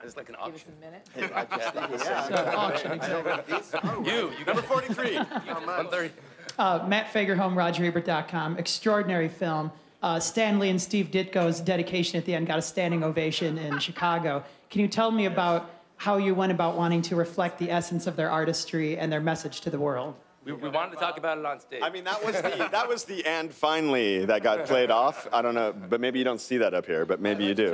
It's like an Give us auction. a minute. Auction, exactly. You number 43. 130. Matt Fagerholm, RogerEbert.com. Extraordinary film. Stan Lee and Steve Ditko's dedication at the end got a standing ovation in Chicago. Can you tell me about how you went about wanting to reflect the essence of their artistry and their message to the world? We wanted to talk about it on stage. I mean, that was the "and finally" that got played off. I don't know, but maybe you don't see that up here, but maybe you do.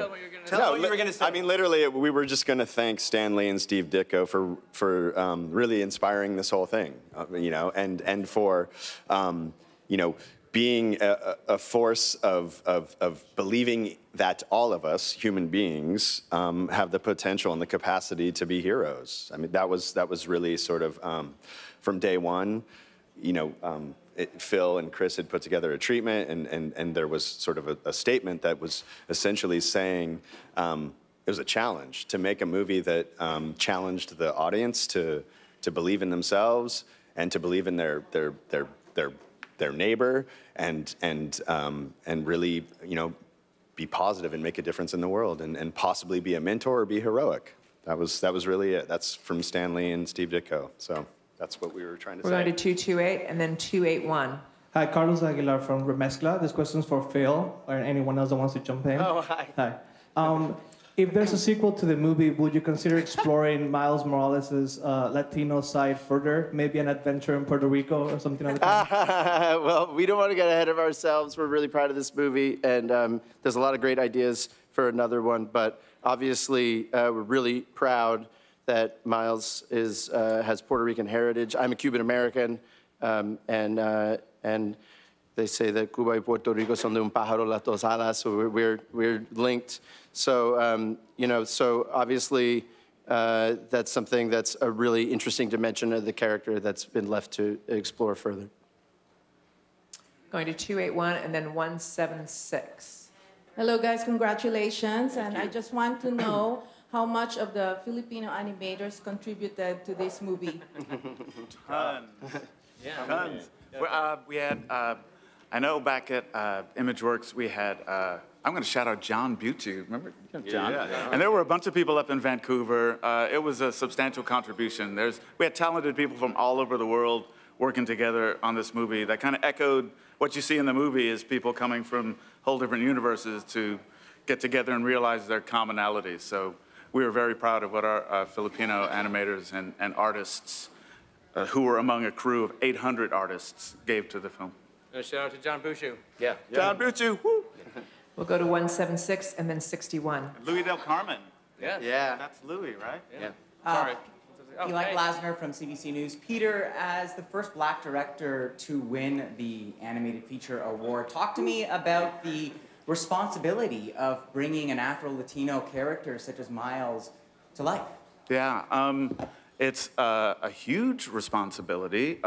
Tell what you were going to say. I mean, literally, we were just going to thank Stan Lee and Steve Ditko for really inspiring this whole thing, and for, being a force of believing that all of us, human beings, have the potential and the capacity to be heroes. I mean, that was really sort of, from day one, Phil and Chris had put together a treatment, and there was sort of a statement that was essentially saying it was a challenge to make a movie that challenged the audience to believe in themselves and to believe in their neighbor and really be positive and make a difference in the world and possibly be a mentor or be heroic. That was really it. That's from Stan Lee and Steve Ditko. So that's what we were trying to say. We're going to 228 and then 281. Hi, Carlos Aguilar from Remezcla. This question's for Phil or anyone else that wants to jump in. Oh, hi. Hi. If there's a sequel to the movie, would you consider exploring Miles Morales' Latino side further? Maybe an adventure in Puerto Rico or something like that? Well, we don't want to get ahead of ourselves. We're really proud of this movie, and there's a lot of great ideas for another one. But obviously, we're really proud that Miles has Puerto Rican heritage. I'm a Cuban American, and they say that Cuba y Puerto Rico son de un pájaro las dos alas, so we're linked. So so obviously that's something that's a really interesting dimension of the character that's been left to explore further. Going to 281 and then 176. Hello, guys. Congratulations. And I just want to know how much of the Filipino animators contributed to this movie. Tons. Yeah. Tons. We had, I know back at ImageWorks, we had, I'm going to shout out John Butu. Remember John? Yeah. And there were a bunch of people up in Vancouver. It was a substantial contribution. We had talented people from all over the world working together on this movie that kind of echoed what you see in the movie is people coming from whole different universes to get together and realize their commonalities. So we were very proud of what our Filipino animators and artists, who were among a crew of 800 artists, gave to the film. Shout out to John Bushu. Yeah. John Butu, woo! We'll go to 176 and then 61. Louis Del Carmen. Yeah. That's Louis, right? Yeah. Sorry. Eli Glasner from CBC News. Peter, as the first Black director to win the Animated Feature Award, talk to me about the responsibility of bringing an Afro-Latino character such as Miles to life. Yeah, it's a huge responsibility.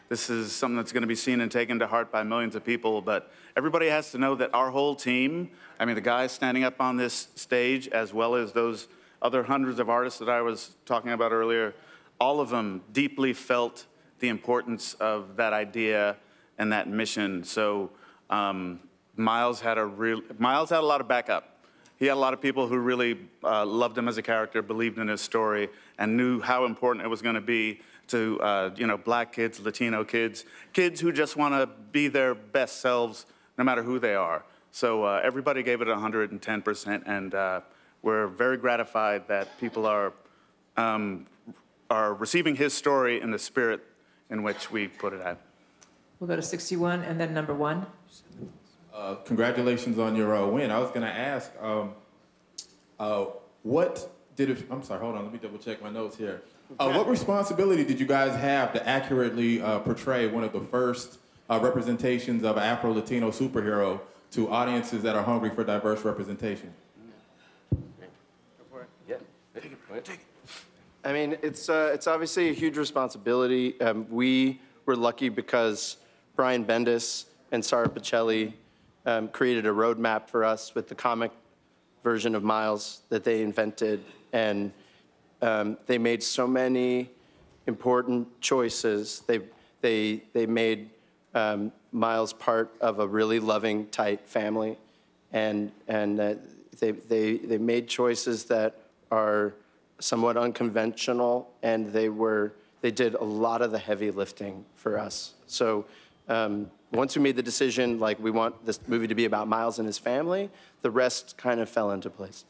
This is something that's going to be seen and taken to heart by millions of people, but everybody has to know that our whole team, I mean, the guys standing up on this stage, as well as those other hundreds of artists that I was talking about earlier, all of them deeply felt the importance of that idea and that mission. So Miles had a lot of backup. He had a lot of people who really loved him as a character, believed in his story, and knew how important it was going to be to Black kids, Latino kids, kids who just want to be their best selves no matter who they are. So everybody gave it 110%, and we're very gratified that people are receiving his story in the spirit in which we put it at. We'll go to 61 and then number 1. Congratulations on your win. I was going to ask, I'm sorry, hold on, let me double check my notes here. What responsibility did you guys have to accurately portray one of the first representations of an Afro-Latino superhero to audiences that are hungry for diverse representation? Go for it. Yeah. Take it. I mean, it's obviously a huge responsibility. We were lucky because Brian Bendis and Sara Pichelli created a roadmap for us with the comic version of Miles that they invented, and they made so many important choices. They made Miles part of a really loving, tight family, and they made choices that are somewhat unconventional, and they did a lot of the heavy lifting for us. So once we made the decision, like, we want this movie to be about Miles and his family, the rest kind of fell into place.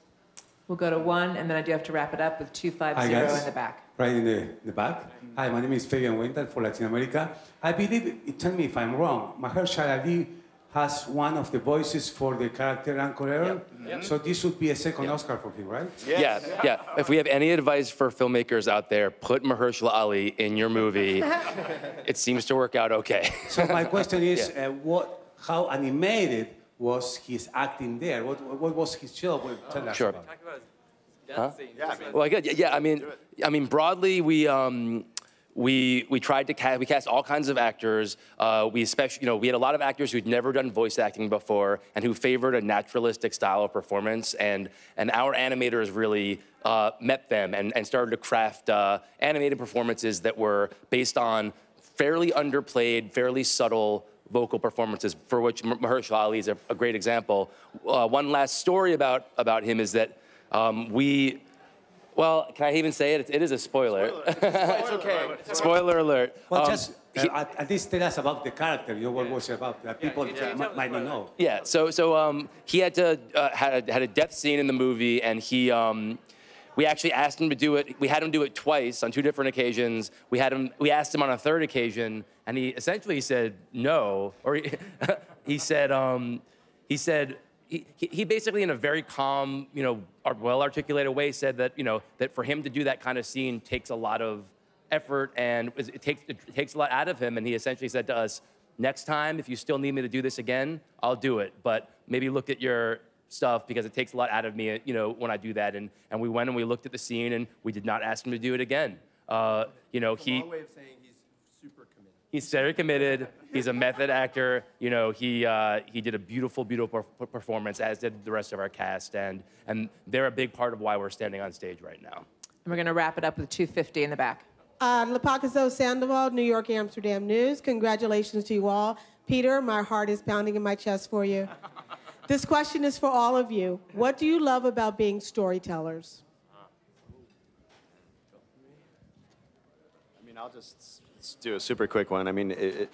We'll go to 1, and then I do have to wrap it up with 250 in the back. Right in the back. Hi, my name is Fabian Winter for Latin America. I believe, tell me if I'm wrong, Mahershala Ali has one of the voices for the character Uncle Aaron. Yep. So this would be a second Oscar for him, right? Yes. Yeah. If we have any advice for filmmakers out there, put Mahershala Ali in your movie. It seems to work out okay. So my question is, how animated was his acting there? What was his job? Tell us about. Huh? Well, I mean, broadly, we tried to cast all kinds of actors. We had a lot of actors who'd never done voice acting before and who favored a naturalistic style of performance. And our animators really met them and started to craft animated performances that were based on fairly underplayed, fairly subtle vocal performances, for which Mahershala Ali is a great example. One last story about him is that well, can I even say it? It is a spoiler. It's okay. Spoiler alert. Well, just at least tell us about the character. What was it about? People might not know. Yeah. So he had a death scene in the movie, and we actually asked him to do it. We had him do it twice on 2 different occasions. We asked him on a 3rd occasion, and he essentially said no, or he said. He basically, in a very calm, well-articulated way, said that, that for him to do that kind of scene takes a lot of effort and it takes a lot out of him. And he essentially said to us, next time, if you still need me to do this again, I'll do it. But maybe look at your stuff because it takes a lot out of me, when I do that. And we went and we looked at the scene and we did not ask him to do it again. It's a long way of saying he's super committed. He's very committed. He's a method actor. He did a beautiful, beautiful performance, as did the rest of our cast, and they're a big part of why we're standing on stage right now. And we're going to wrap it up with 250 in the back. Lepakiso Sandoval, New York Amsterdam News. Congratulations to you all. Peter, my heart is pounding in my chest for you. This question is for all of you. What do you love about being storytellers? I mean, I'll just do a super quick one. I mean,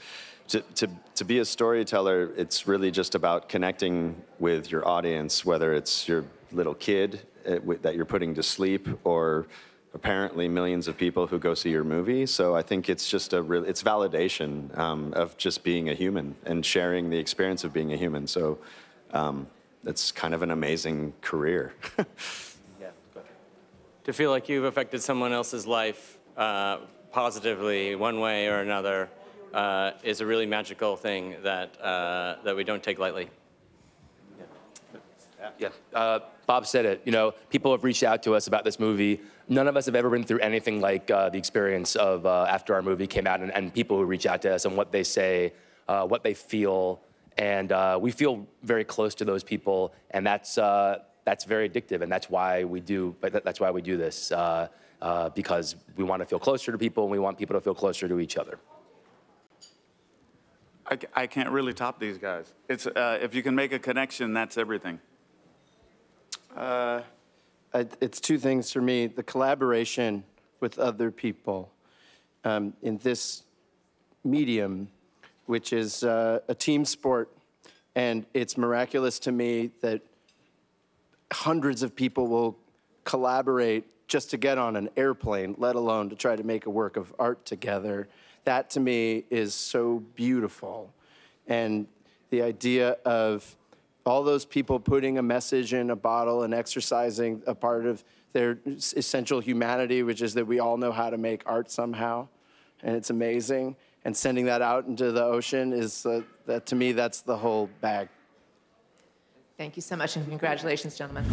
to be a storyteller, it's really just about connecting with your audience, whether it's your little kid that you're putting to sleep or apparently millions of people who go see your movie. So I think it's just it's validation of just being a human and sharing the experience of being a human. So it's kind of an amazing career. Yeah, go ahead. To feel like you've affected someone else's life positively, one way or another, is a really magical thing that we don't take lightly. Yeah. Bob said it. People have reached out to us about this movie. None of us have ever been through anything like the experience of after our movie came out, and people who reach out to us and what they say, what they feel, and we feel very close to those people, and that's very addictive, and that's why we do. That's why we do this. Because we want to feel closer to people and we want people to feel closer to each other. I can't really top these guys. It's if you can make a connection, that's everything. It's 2 things for me. The collaboration with other people in this medium, which is a team sport. And it's miraculous to me that hundreds of people will collaborate just to get on an airplane, let alone to try to make a work of art together. That, to me, is so beautiful. And the idea of all those people putting a message in a bottle and exercising a part of their essential humanity, which is that we all know how to make art somehow, and it's amazing. And sending that out into the ocean is, that to me, that's the whole bag. Thank you so much, and congratulations, gentlemen.